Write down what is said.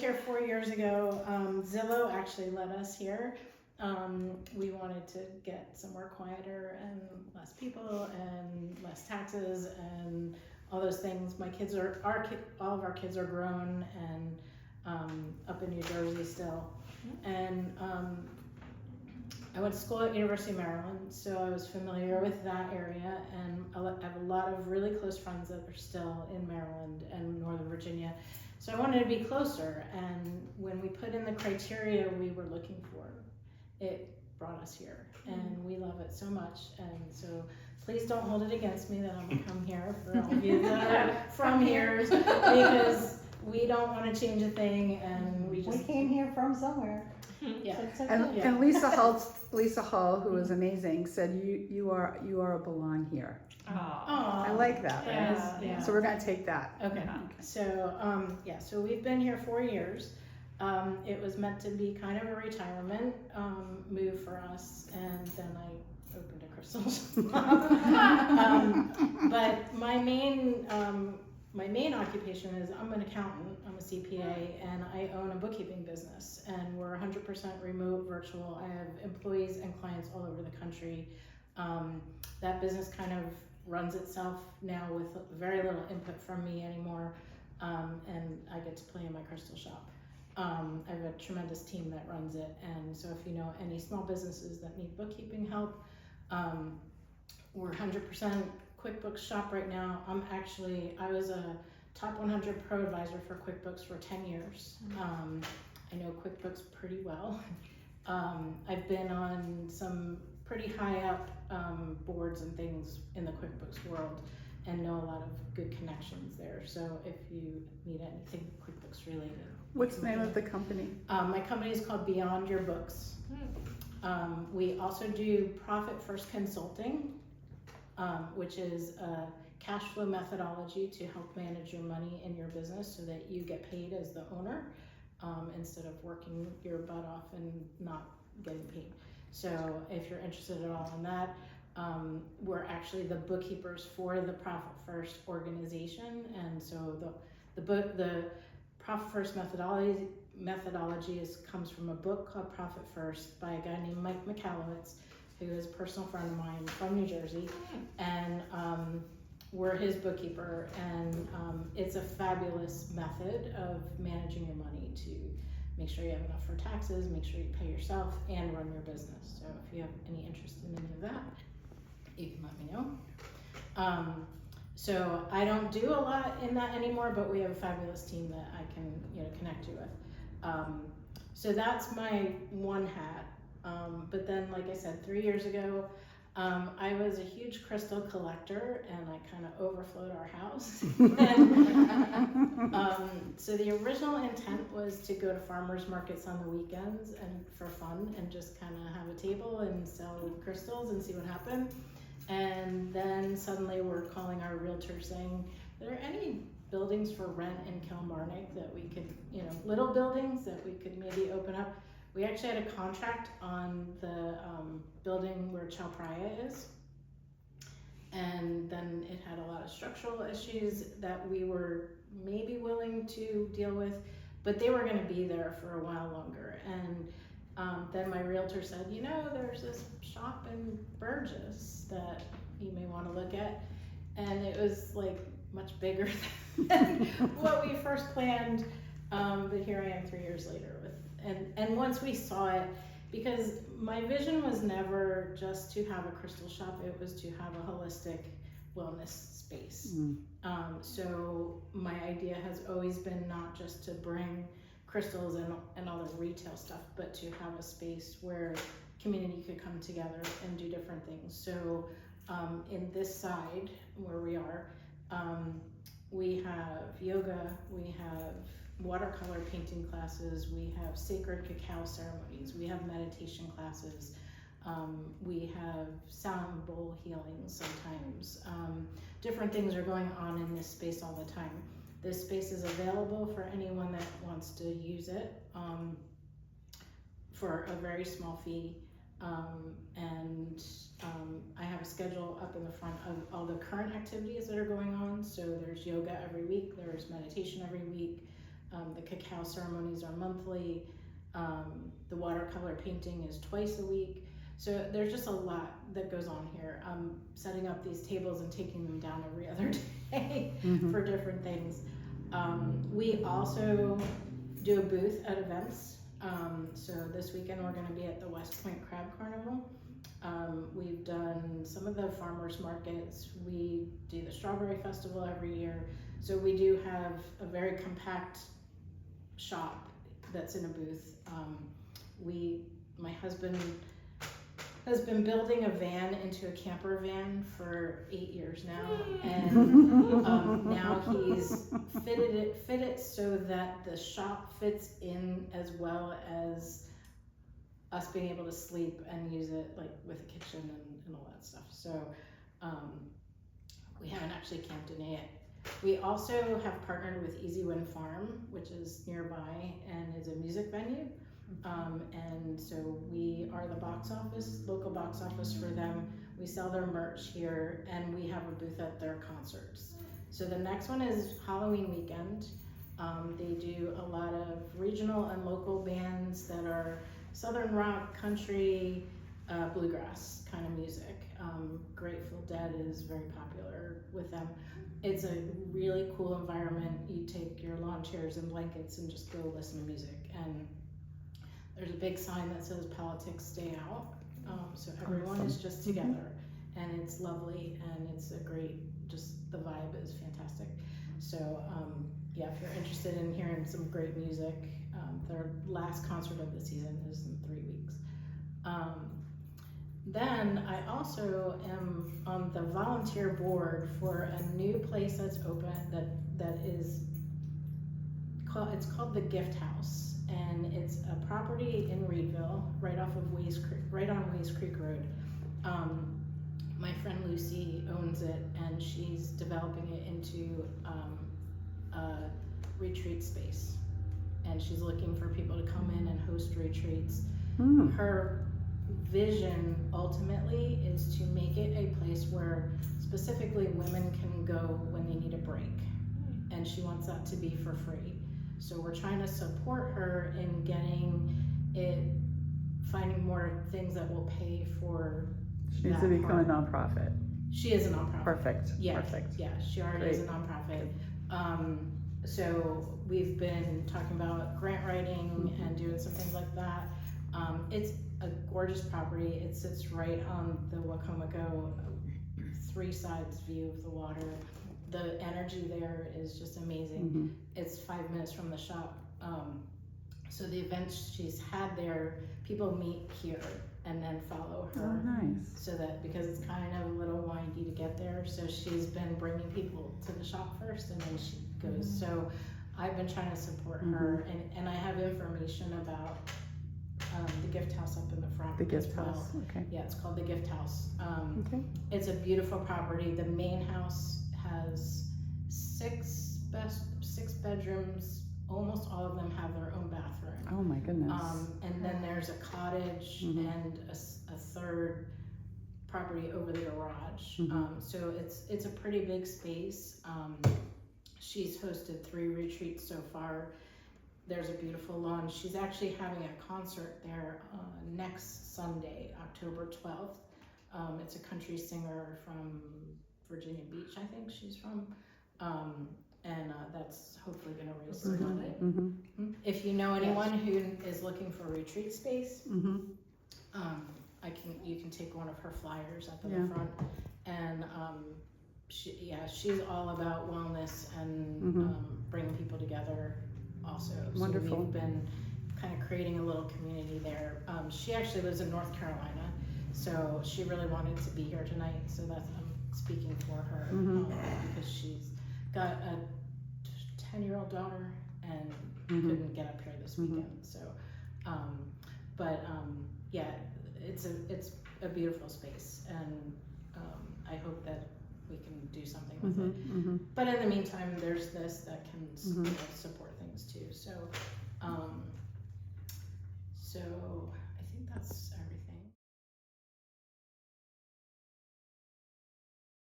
here 4 years ago. Zillow actually led us here. We wanted to get somewhere quieter and less people and less taxes and all those things. All of our kids are grown and up in New Jersey still. And I went to school at University of Maryland, so I was familiar with that area, and I have a lot of really close friends that are still in Maryland and Northern Virginia. So I wanted to be closer, and when we put in the criteria we were looking for, it brought us here, and we love it so much. And so please don't hold it against me that I'm gonna come here for all of you that are from here, because we don't want to change a thing, and we came here from somewhere. Yeah. So And Lisa Hull, who is amazing, said you are belong here. Aw. I like that. Yeah. So we're gonna take that. Okay. So so we've been here 4 years. It was meant to be kind of a retirement move for us, and then I opened a crystal shop. But my main occupation is I'm an accountant, I'm a CPA, and I own a bookkeeping business, and we're 100% remote virtual. I have employees and clients all over the country. That business kind of runs itself now with very little input from me anymore, and I get to play in my crystal shop. I have a tremendous team that runs it, and so if you know any small businesses that need bookkeeping help, we're 100% QuickBooks shop right now. I was a top 100 pro advisor for QuickBooks for 10 years. I know QuickBooks pretty well. I've been on some pretty high up boards and things in the QuickBooks world, and know a lot of good connections there. So if you need anything QuickBooks related. What's the name of the company? My company is called Beyond Your Books. We also do Profit First Consulting, which is a cash flow methodology to help manage your money in your business so that you get paid as the owner, instead of working your butt off and not getting paid. So if you're interested at all in that, we're actually the bookkeepers for the Profit First organization, and so the Profit First methodology comes from a book called Profit First by a guy named Mike McAllowitz, who is a personal friend of mine from New Jersey, and we're his bookkeeper, and it's a fabulous method of managing your money to make sure you have enough for taxes, make sure you pay yourself, and run your business. So if you have any interest in any of that, you can let me know. So I don't do a lot in that anymore, but we have a fabulous team that I can connect you with. So that's my one hat. But then, like I said, 3 years ago, I was a huge crystal collector, and I kind of overflowed our house. So the original intent was to go to farmers markets on the weekends and for fun, and just kind of have a table and sell crystals and see what happened. And then suddenly we're calling our realtor saying, are there any buildings for rent in Kilmarnock that we could, little buildings that we could maybe open up? We actually had a contract on the building where Chow Praya is, and then it had a lot of structural issues that we were maybe willing to deal with, but they were going to be there for a while longer. And then my realtor said, there's this shop in Burgess that you may want to look at, and it was like much bigger than what we first planned, but here I am 3 years later with. And once we saw it, because my vision was never just to have a crystal shop, it was to have a holistic wellness space. So my idea has always been not just to bring crystals and all the retail stuff, but to have a space where community could come together and do different things. So in this side where we are, we have yoga, we have watercolor painting classes, we have sacred cacao ceremonies, we have meditation classes, we have sound bowl healings sometimes. Different things are going on in this space all the time. This space is available for anyone that wants to use it for a very small fee. I have a schedule up in the front of all the current activities that are going on. So there's yoga every week, there's meditation every week. The cacao ceremonies are monthly. The watercolor painting is twice a week. So there's just a lot that goes on here. Setting up these tables and taking them down every other day for different things. We also do a booth at events. So this weekend we're going to be at the West Point Crab Carnival. We've done some of the farmers markets. We do the Strawberry Festival every year. So we do have a very compact shop that's in a booth. My husband has been building a van into a camper van for 8 years now, and now he's fit it so that the shop fits in as well as us being able to sleep and use it like with a kitchen and all that stuff. So we haven't actually camped in it yet. We also have partnered with Easy Win Farm, which is nearby and is a music venue. And so we are the local box office for them. We sell their merch here, and we have a booth at their concerts. So the next one is Halloween weekend. They do a lot of regional and local bands that are Southern rock, country, bluegrass kind of music. Grateful Dead is very popular with them. It's a really cool environment. You take your lawn chairs and blankets and just go listen to music. And there's a big sign that says politics stay out. So everyone is just together, and it's lovely, and it's a great, just the vibe is fantastic. So yeah, if you're interested in hearing some great music, their last concert of the season is in 3 weeks. Then I also am on the volunteer board for a new place that's open it's called the Gift House, and it's a property in Reedville, right on Ways Creek Road. My friend Lucy owns it, and she's developing it into a retreat space, and she's looking for people to come in and host retreats. Her vision ultimately is to make it a place where specifically women can go when they need a break, and she wants that to be for free. So we're trying to support her in finding more things that will pay for. She needs to become a nonprofit. She is a nonprofit. Perfect. Yeah, Perfect. Yeah, she already is a nonprofit. So we've been talking about grant writing and doing some things like that. It's a gorgeous property. It sits right on the Wacomico 3 sides view of the water. The energy there is just amazing. It's 5 minutes from the shop. So the events she's had there, people meet here and then follow her. Oh, nice. So that, because it's kind of a little windy to get there, so she's been bringing people to the shop first and then she goes. So I've been trying to support her, and I have information about the Gift House up in the front. The Gift House, okay. Yeah, it's called the Gift House. Okay. It's a beautiful property. The main house has 6 bedrooms. Almost all of them have their own bathroom. Oh my goodness. And then there's a cottage and a third property over the garage. So it's a pretty big space. She's hosted 3 retreats so far. There's a beautiful lawn. She's actually having a concert there next Sunday, October 12th. It's a country singer from Virginia Beach, I think she's from. And that's hopefully going to raise some money. If you know anyone who is looking for a retreat space, you can take one of her flyers up in the front. And she's all about wellness and bringing people together also. Wonderful. So we've been kind of creating a little community there. She actually lives in North Carolina, so she really wanted to be here tonight. So that's I'm speaking for her because she's got a 10-year-old daughter and couldn't get up here this weekend. So, yeah, it's a beautiful space, and I hope that we can do something with it. But in the meantime, there's this that can support things too. So, so I think that's